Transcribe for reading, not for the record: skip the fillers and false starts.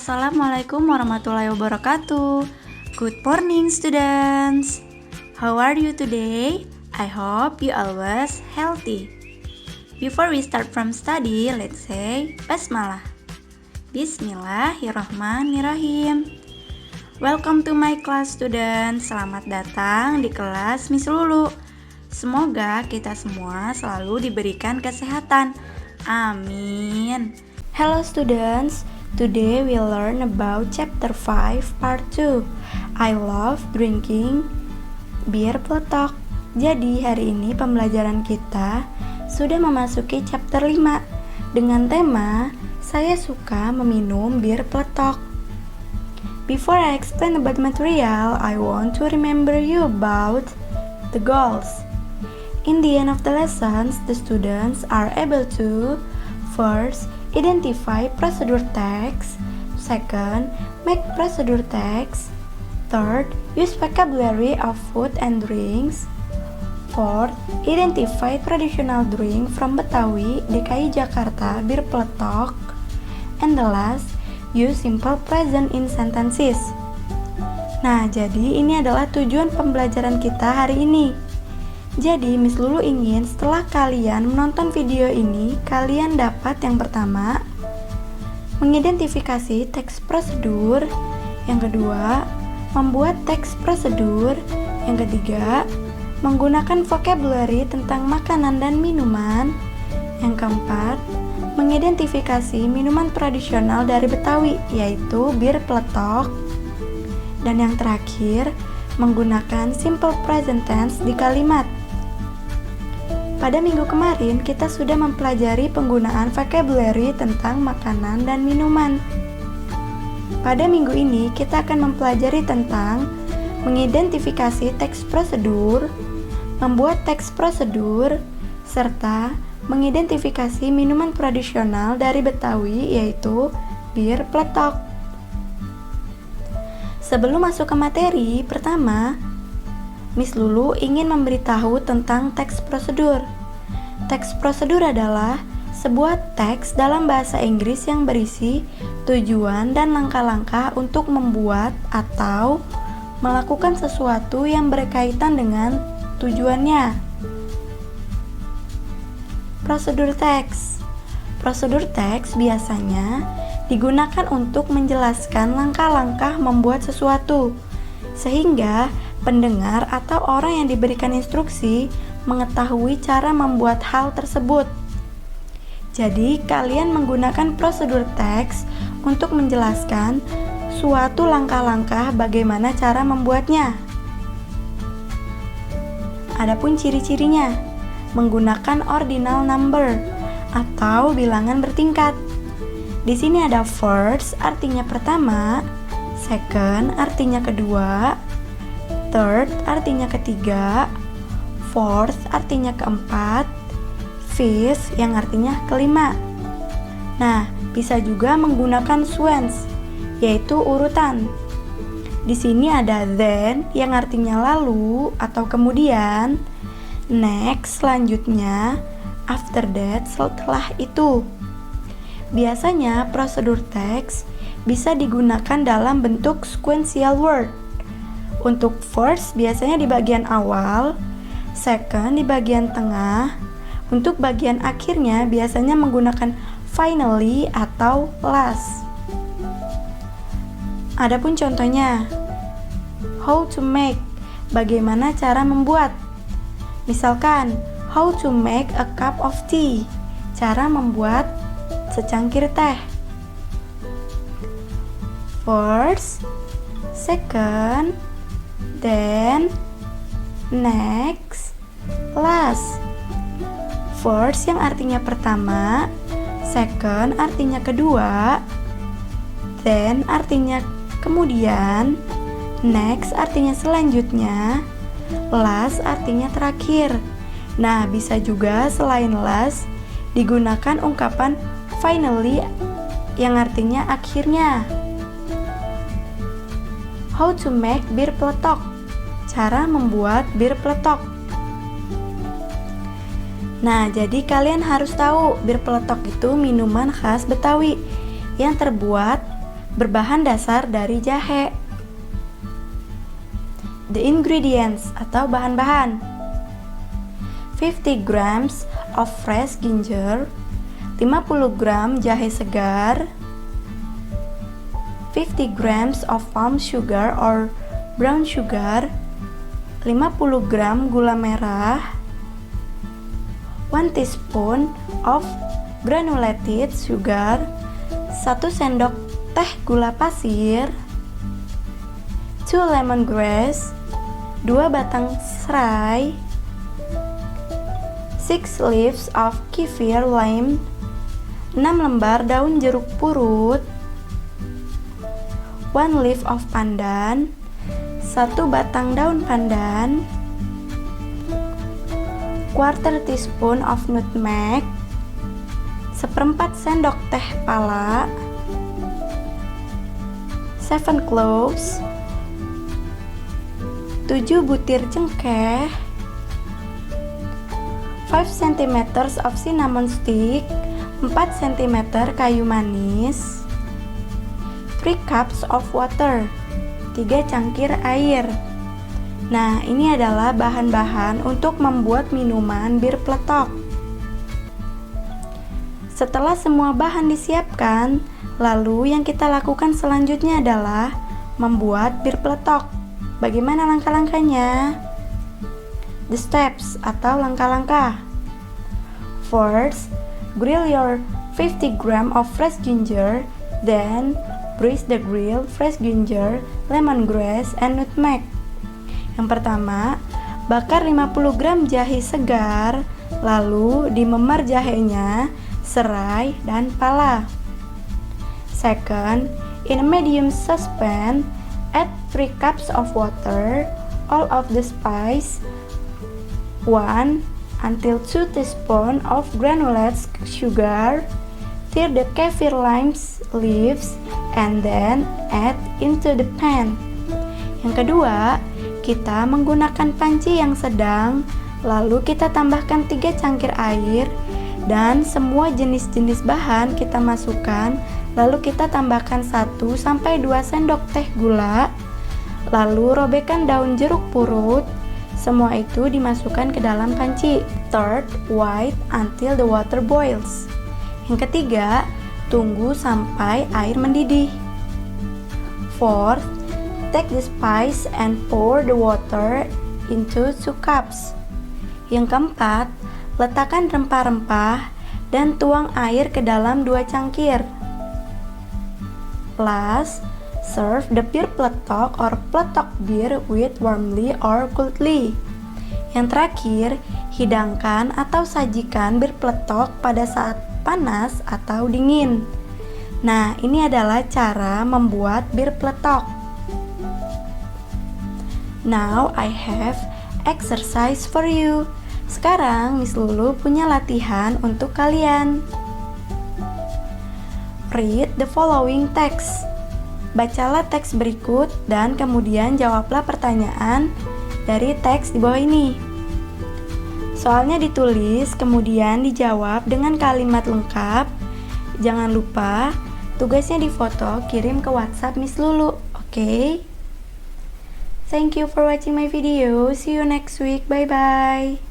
Assalamualaikum warahmatullahi wabarakatuh. Good morning students. How are you today? I hope you always healthy. Before we start from study, let's say Basmalah. Bismillahirrahmanirrahim. Welcome to my class students. Selamat datang di kelas Miss Lulu. Semoga kita semua selalu diberikan kesehatan. Amin. Hello students. Today we learn about chapter 5 part 2. I love drinking bir peletok. Jadi hari ini pembelajaran kita sudah memasuki chapter 5 dengan tema saya suka meminum bir peletok. Before I explain about material, I want to remember you about the goals. In the end of the lessons, the students are able to first, identify procedure text. Second, make procedure text. Third, use vocabulary of food and drinks. Fourth, identify traditional drink from Betawi, DKI Jakarta, bir peletok. And the last, use simple present in sentences. Nah, jadi ini adalah tujuan pembelajaran kita hari ini. Jadi, Miss Lulu ingin setelah kalian menonton video ini, kalian dapat yang pertama, mengidentifikasi teks prosedur. Yang kedua, membuat teks prosedur. Yang ketiga, menggunakan vocabulary tentang makanan dan minuman. Yang keempat, mengidentifikasi minuman tradisional dari Betawi, yaitu bir peletok. Dan yang terakhir, menggunakan simple present tense di kalimat. Pada minggu kemarin, kita sudah mempelajari penggunaan vocabulary tentang makanan dan minuman. Pada minggu ini, kita akan mempelajari tentang mengidentifikasi teks prosedur, membuat teks prosedur, serta mengidentifikasi minuman tradisional dari Betawi, yaitu bir peletok. Sebelum masuk ke materi, pertama, Miss Lulu ingin memberitahu tentang teks prosedur. Teks prosedur adalah sebuah teks dalam bahasa Inggris yang berisi tujuan dan langkah-langkah untuk membuat atau melakukan sesuatu yang berkaitan dengan tujuannya. Prosedur teks. Prosedur teks biasanya digunakan untuk menjelaskan langkah-langkah membuat sesuatu, sehingga pendengar atau orang yang diberikan instruksi mengetahui cara membuat hal tersebut. Jadi, kalian menggunakan prosedur teks untuk menjelaskan suatu langkah-langkah bagaimana cara membuatnya. Adapun ciri-cirinya, menggunakan ordinal number atau bilangan bertingkat. Di sini ada first artinya pertama, second artinya kedua, third artinya ketiga, fourth artinya keempat, fifth yang artinya kelima. Nah, bisa juga menggunakan sequence, yaitu urutan. Di sini ada then yang artinya lalu atau kemudian, next selanjutnya, after that setelah itu. Biasanya prosedur teks bisa digunakan dalam bentuk sequential word. Untuk first biasanya di bagian awal, second di bagian tengah, untuk bagian akhirnya biasanya menggunakan finally atau last. Adapun contohnya, how to make, bagaimana cara membuat. Misalkan, how to make a cup of tea, cara membuat secangkir teh. First, second, then, next, last. First yang artinya pertama, second artinya kedua, then artinya kemudian, next artinya selanjutnya, last artinya terakhir. Nah, bisa juga selain last digunakan ungkapan finally yang artinya akhirnya. How to make bir peletok, cara membuat bir peletok. Nah, jadi kalian harus tahu bir peletok itu minuman khas Betawi yang terbuat berbahan dasar dari jahe. The ingredients atau bahan-bahan: 50 grams of fresh ginger, 50 gram jahe segar, 50 grams of palm sugar or brown sugar, 50 gram gula merah, 1 teaspoon of granulated sugar, 1 sendok teh gula pasir, 2 lemongrass, 2 batang serai, 6 leaves of kaffir lime, 6 lembar daun jeruk purut, 1 leaf of pandan, 1 batang daun pandan, 1/4 teaspoon of nutmeg, 1/4 sendok teh pala, 7 cloves, 7 butir cengkeh, 5 cm of cinnamon stick, 4 cm kayu manis, 3 cups of water, 3 cangkir air. Nah, ini adalah bahan-bahan untuk membuat minuman bir peletok. Setelah semua bahan disiapkan, lalu yang kita lakukan selanjutnya adalah membuat bir peletok. Bagaimana langkah-langkahnya? The steps atau langkah-langkah. First, grill your 50 gram of fresh ginger, then bruise the grilled fresh ginger, lemongrass, and nutmeg. Yang pertama, bakar 50 gram jahe segar, lalu dimemar jahenya, serai, dan pala. Second, in a medium saucepan, add 3 cups of water, all of the spice, 1 until 2 teaspoons of granulated sugar, tear the kaffir lime leaves, and then add into the pan. Yang kedua, kita menggunakan panci yang sedang, lalu kita tambahkan 3 cangkir air, dan semua jenis-jenis bahan kita masukkan, lalu kita tambahkan 1-2 sendok teh gula, lalu robekkan daun jeruk purut. Semua itu dimasukkan ke dalam panci. Third, wait until the water boils. Yang ketiga, tunggu sampai air mendidih. Fourth, take the spice and pour the water into 2 cups. Yang keempat, letakkan rempah-rempah dan tuang air ke dalam 2 cangkir. Last, serve the beer peletok or peletok beer with warmly or coldly. Yang terakhir, hidangkan atau sajikan bir peletok pada saat panas atau dingin. Nah, ini adalah cara membuat bir peletok. Now I have exercise for you. Sekarang Miss Lulu punya latihan untuk kalian. Read the following text. Bacalah teks berikut dan kemudian jawablah pertanyaan dari teks di bawah ini. Soalnya ditulis, kemudian dijawab dengan kalimat lengkap. Jangan lupa, tugasnya difoto, kirim ke WhatsApp Miss Lulu, oke? Thank you for watching my video. See you next week. Bye-bye.